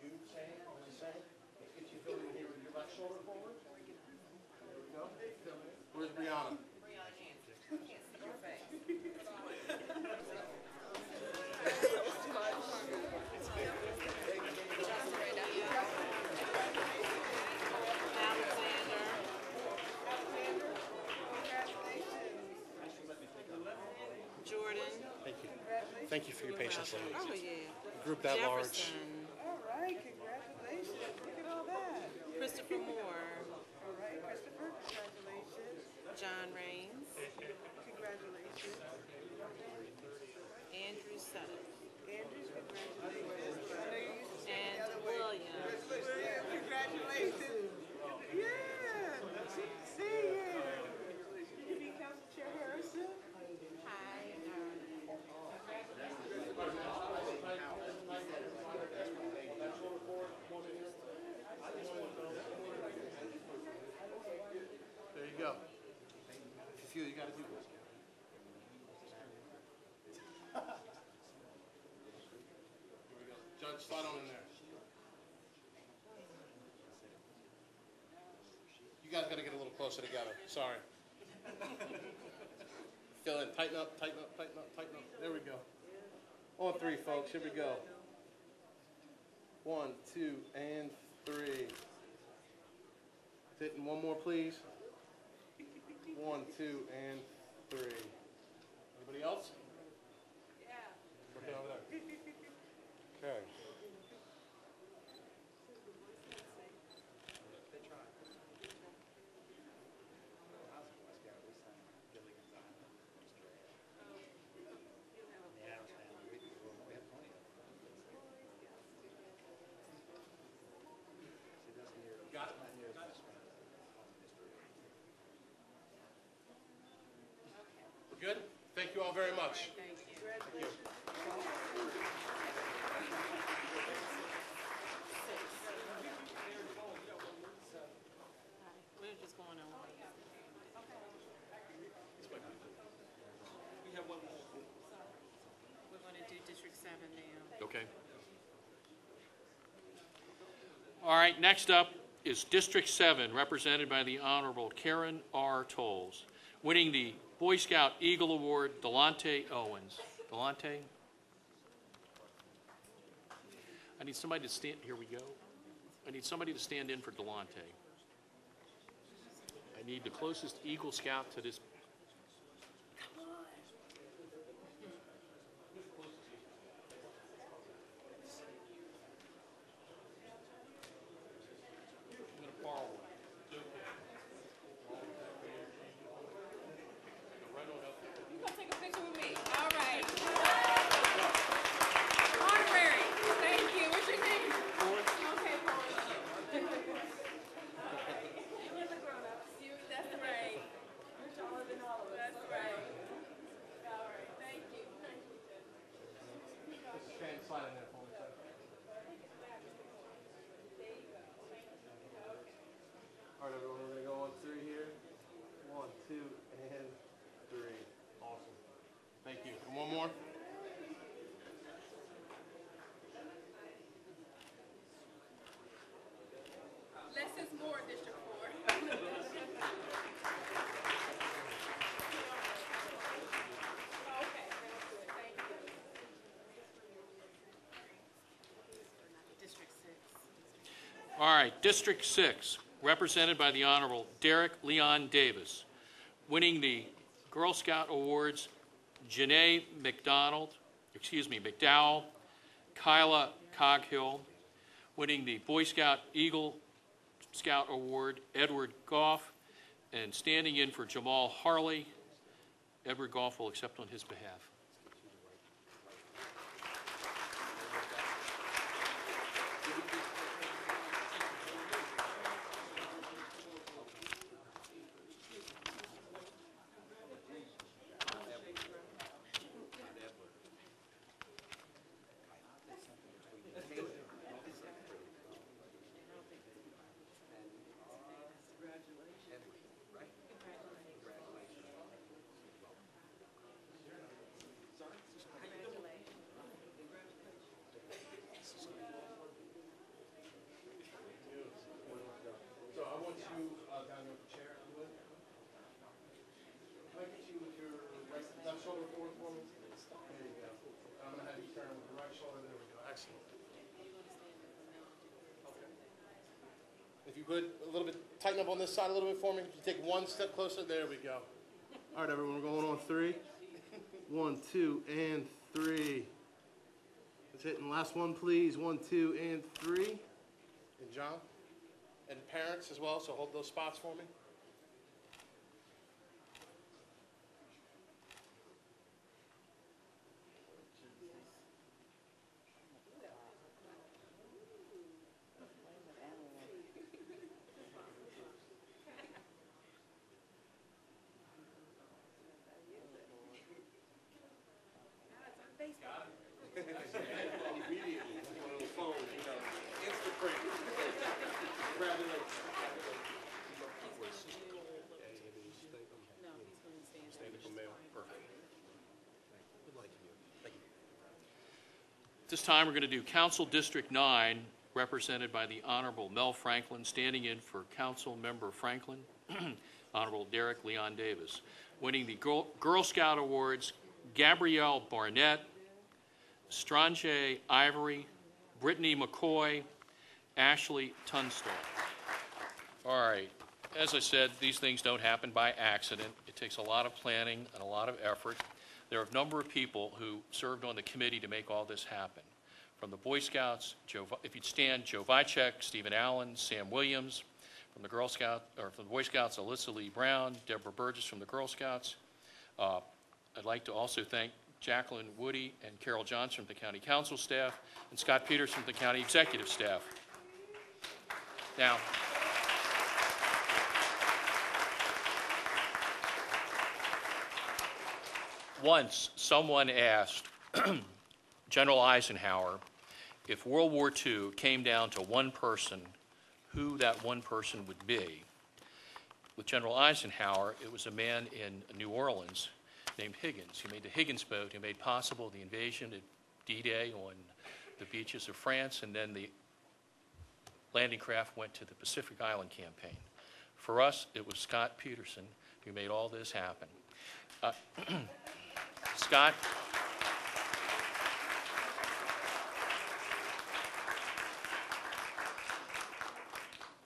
You same, same. Let's get you feeling here with your left shoulder forward. There we go. Where's Brianna? Jordan. Thank you. Thank you for your patience, ladies. Oh, yeah. Group that large. Jefferson. All right, congratulations. Look at all that. Christopher Moore. All right, Christopher, congratulations. John Raines. Congratulations. Andrew Sutter. Andrew, congratulations. I know you used to say And the other way. Williams. William, congratulations. Yeah. See you. You meet Council Chair Harrison? Hi. There you go. If you feel you got to do this. Judge, slide on in there. You guys got to get a little closer together. Sorry. Fill in. Tighten up, tighten up, tighten up, tighten up. There we go. On three, folks. Here we go. 1, 2, and 3. That's it. And one more, please. 1, 2, and 3. Anybody else? Yeah. Working over there. Okay. We're good? Thank you all very much. Thank you. We're just going on. We're going to do District 7 now. Okay. All right, next up is District 7, represented by the Honorable Karen R. Tolles. Winning the Boy Scout Eagle Award, Delonte Owens. Delonte? I need somebody to stand, here we go. I need somebody to stand in for Delonte. I need the closest Eagle Scout to this. I'm going to borrow one. You gonna take a picture with me? All right. Honorary. Thank you. What's your name? Okay, Paul. You're the grown-ups. That's right. You're taller than all of us. That's right. All right. Thank you. Thank you, Jen. Slide in there for me, sir. All right, everyone, we're going to go on three here. 1, 2, and 3. Awesome. Thank you. And one more. Less is more, District 4. Okay, very good. Thank you. District 6. All right, District 6, represented by the Honorable Derek Leon Davis. Winning the Girl Scout Awards, Janae McDowell, Kyla Coghill. Winning the Boy Scout Eagle Scout Award, Edward Goff. And standing in for Jamal Harley, Edward Goff will accept on his behalf. So I want you down your chair, if you would. Can I get you with your left shoulder forward for me? There you go. I'm going to have you turn with the right shoulder. There we go. Excellent. Okay. If you could, a little bit, tighten up on this side a little bit for me. If you take one step closer, there we go. All right, everyone, we're going on 3. 1, 2, and 3. Let's hit the last one, please. 1, 2, and 3. And John? And parents as well, so hold those spots for me. Immediately, one of those phones, you know, instant print. Congratulations. This time, we're going to do Council District 9, represented by the Honorable Mel Franklin, standing in for Council Member Franklin, Honorable Derek Leon Davis. Winning the Girl Scout Awards, Gabrielle Barnett, Strange Ivory, Brittany McCoy, Ashley Tunstall. All right. As I said, these things don't happen by accident. It takes a lot of planning and a lot of effort. There are a number of people who served on the committee to make all this happen. From the Boy Scouts, if you'd stand, Joe Vicek, Stephen Allen, Sam Williams. From the Girl Scout, or from the Boy Scouts, Alyssa Lee Brown, Deborah Burgess from the Girl Scouts. I'd like to also thank Jacqueline Woody and Carol Johnson from the County Council staff, and Scott Peters from the County Executive staff. Now, once someone asked General Eisenhower if World War II came down to one person, who that one person would be. With General Eisenhower, it was a man in New Orleans named Higgins. He made the Higgins boat. He made possible the invasion at D-Day on the beaches of France, and then the landing craft went to the Pacific Island campaign. For us, it was Scott Peterson who made all this happen. Scott?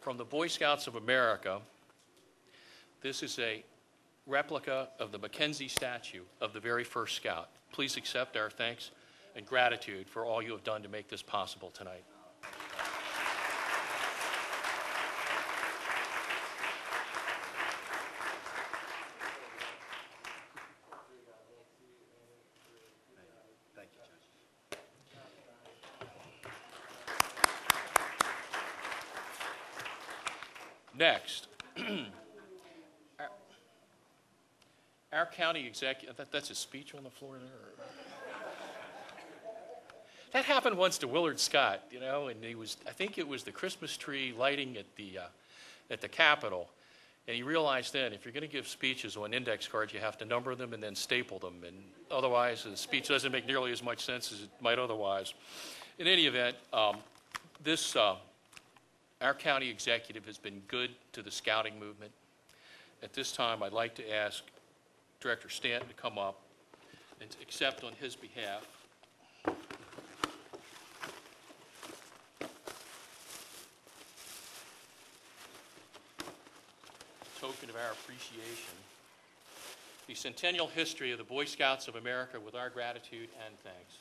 From the Boy Scouts of America, this is a replica of the Mackenzie statue of the very first Scout. Please accept our thanks and gratitude for all you have done to make this possible tonight. Thank you, Judge. Next, our county executive, that's a speech on the floor there? Or? That happened once to Willard Scott, you know, and he was, I think it was the Christmas tree lighting at the Capitol, and he realized then if you're going to give speeches on index cards, you have to number them and then staple them, and otherwise the speech doesn't make nearly as much sense as it might otherwise. In any event, our county executive has been good to the scouting movement. At this time, I'd like to ask Director Stanton to come up and to accept on his behalf a token of our appreciation, the centennial history of the Boy Scouts of America with our gratitude and thanks.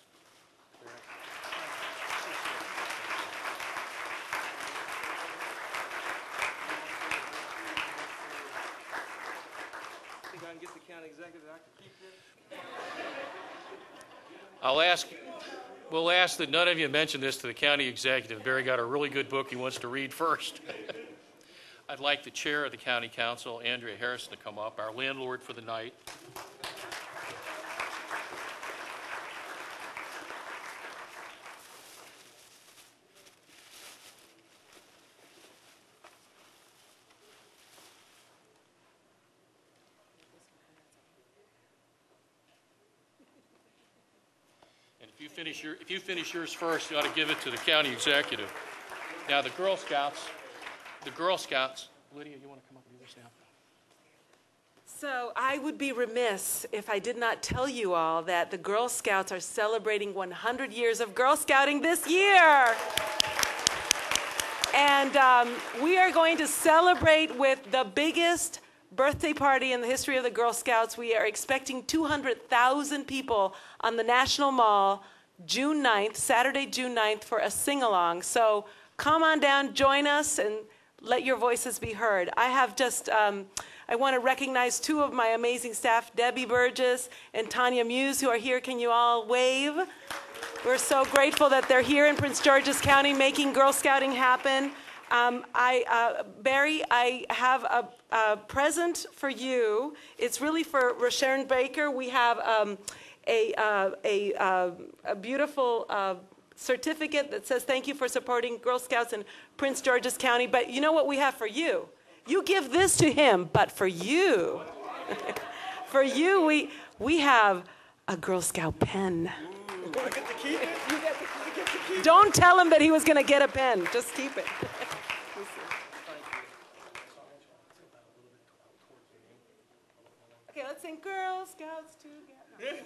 I can get the county executive, I can keep this. We'll ask that none of you mention this to the county executive. Barry got a really good book he wants to read first. I'd like the chair of the county council, Andrea Harrison, to come up, our landlord for the night. If you finish yours first, you ought to give it to the county executive. Now, the Girl Scouts, Lydia, you want to come up and do this now? So I would be remiss if I did not tell you all that the Girl Scouts are celebrating 100 years of Girl Scouting this year. And we are going to celebrate with the biggest birthday party in the history of the Girl Scouts. We are expecting 200,000 people on the National Mall June 9th, Saturday, June 9th, for a sing-along. So come on down, join us, and let your voices be heard. I have just, I want to recognize two of my amazing staff, Debbie Burgess and Tanya Muse, who are here. Can you all wave? We're so grateful that they're here in Prince George's County making Girl Scouting happen. Barry, I have a present for you. It's really for Rashawn Baker. We have a beautiful certificate that says thank you for supporting Girl Scouts in Prince George's County. But you know what we have for you? You give this to him, but for you, for you, we have a Girl Scout pen. Ooh, I get to keep it? You get to keep it. Don't tell him that he was going to get a pen. Just keep it. Okay, let's sing Girl Scouts together.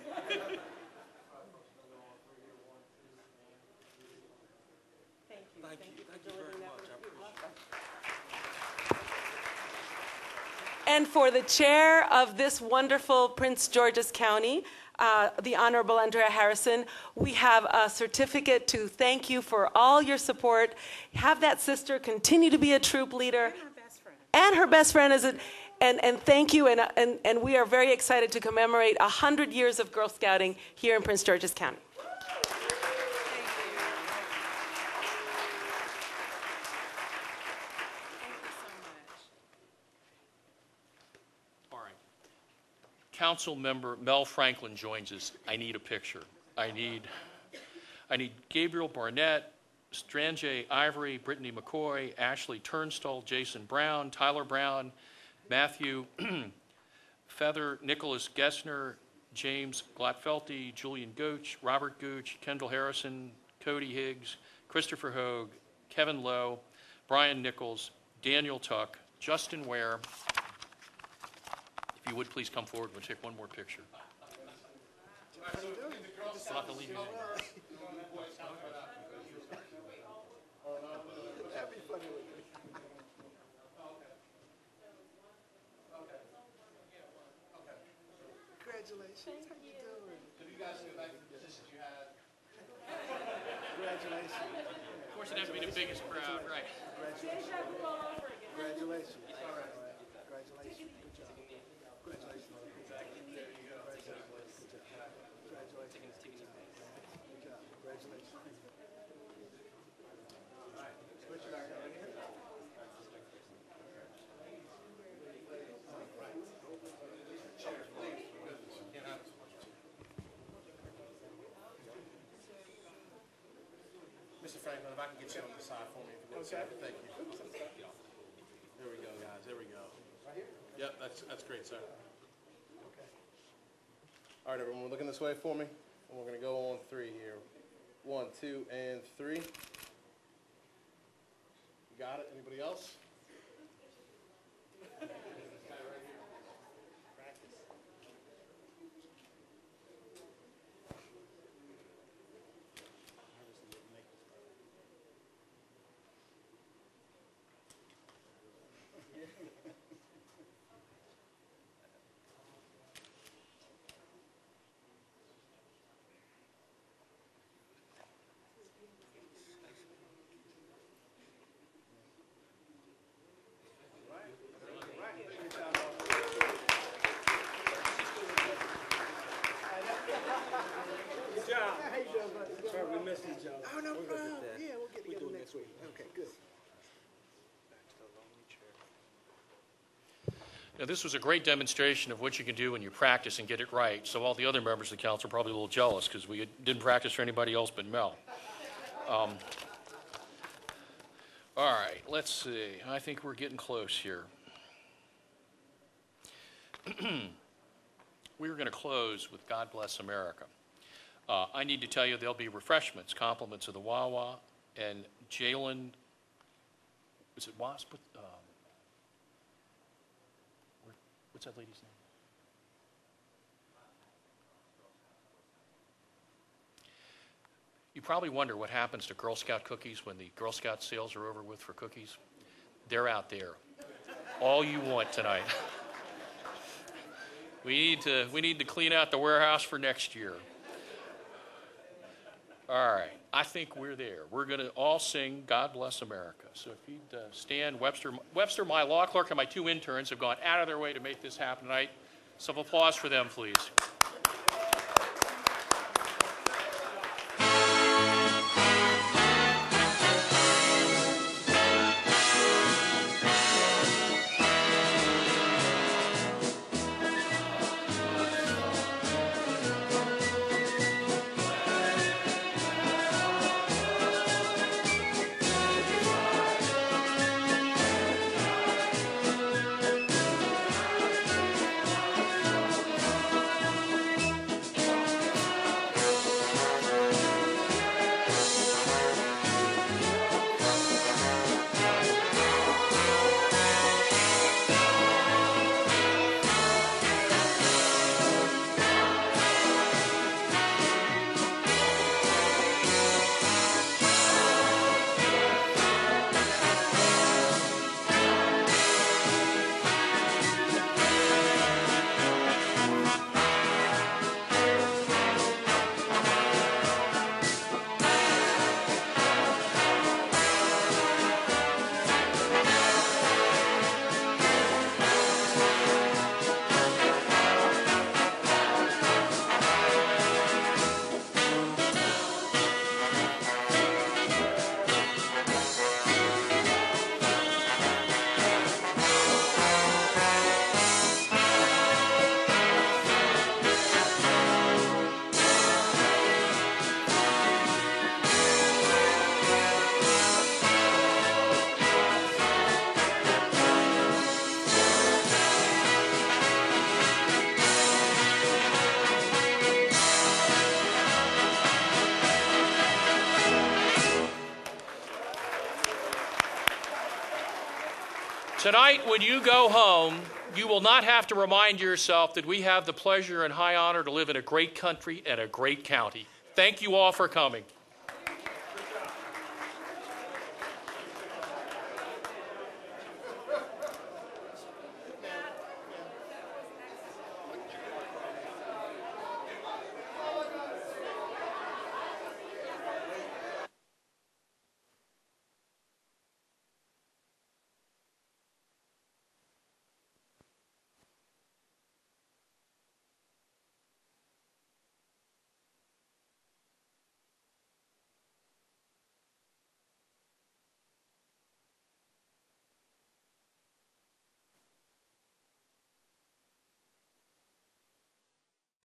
Thank you very much. I appreciate it. And for the chair of this wonderful Prince George's County, the Honorable Andrea Harrison, we have a certificate to thank you for all your support. Have that sister continue to be a troop leader. And her best friend. And her best friend is and thank you, and we are very excited to commemorate 100 years of Girl Scouting here in Prince George's County. Council member Mel Franklin joins us. I need a picture. I need Gabriel Barnett, Stranjay Ivory, Brittany McCoy, Ashley Turnstall, Jason Brown, Tyler Brown, Matthew Feather, Nicholas Gessner, James Glotfelty, Julian Gooch, Robert Gooch, Kendall Harrison, Cody Higgs, Christopher Hogue, Kevin Lowe, Brian Nichols, Daniel Tuck, Justin Ware. If you would please come forward, we'll take one more picture. We'll have to leave you hanging. Congratulations. How you doing? Did you guys go back to the positions you had? Congratulations. Of course, it has to be the biggest crowd, right? Congratulations. Congratulations. Congratulations. Good job. Congratulations. There you go. Congratulations. Good job. Congratulations. Good job. Congratulations. All right. Switch it back over here. Mr. Franklin, if I can get you on the side for me, if you would, sir. Thank you. There we go, guys. There we go. Right here? Yep, that's great, sir. Okay. All right, everyone, looking this way for me, and we're going to go on 3 here. 1, 2, and 3. You got it? Anybody else? We missed each other. Oh, no problem. Yeah, we'll get together next week. Okay, good. Now, this was a great demonstration of what you can do when you practice and get it right. So all the other members of the council are probably a little jealous because we didn't practice for anybody else but Mel. All right, let's see. I think we're getting close here. We were going to close with God Bless America. I need to tell you there'll be refreshments, compliments of the Wawa, and Jalen, is it Wasp? What's that lady's name? You probably wonder what happens to Girl Scout cookies when the Girl Scout sales are over with for cookies. They're out there. All you want tonight. We need to clean out the warehouse for next year. All right, I think we're there. We're going to all sing God Bless America. So if you'd stand, Webster, my law clerk, and my 2 interns have gone out of their way to make this happen tonight. Some applause for them, please. Tonight, when you go home, you will not have to remind yourself that we have the pleasure and high honor to live in a great country and a great county. Thank you all for coming.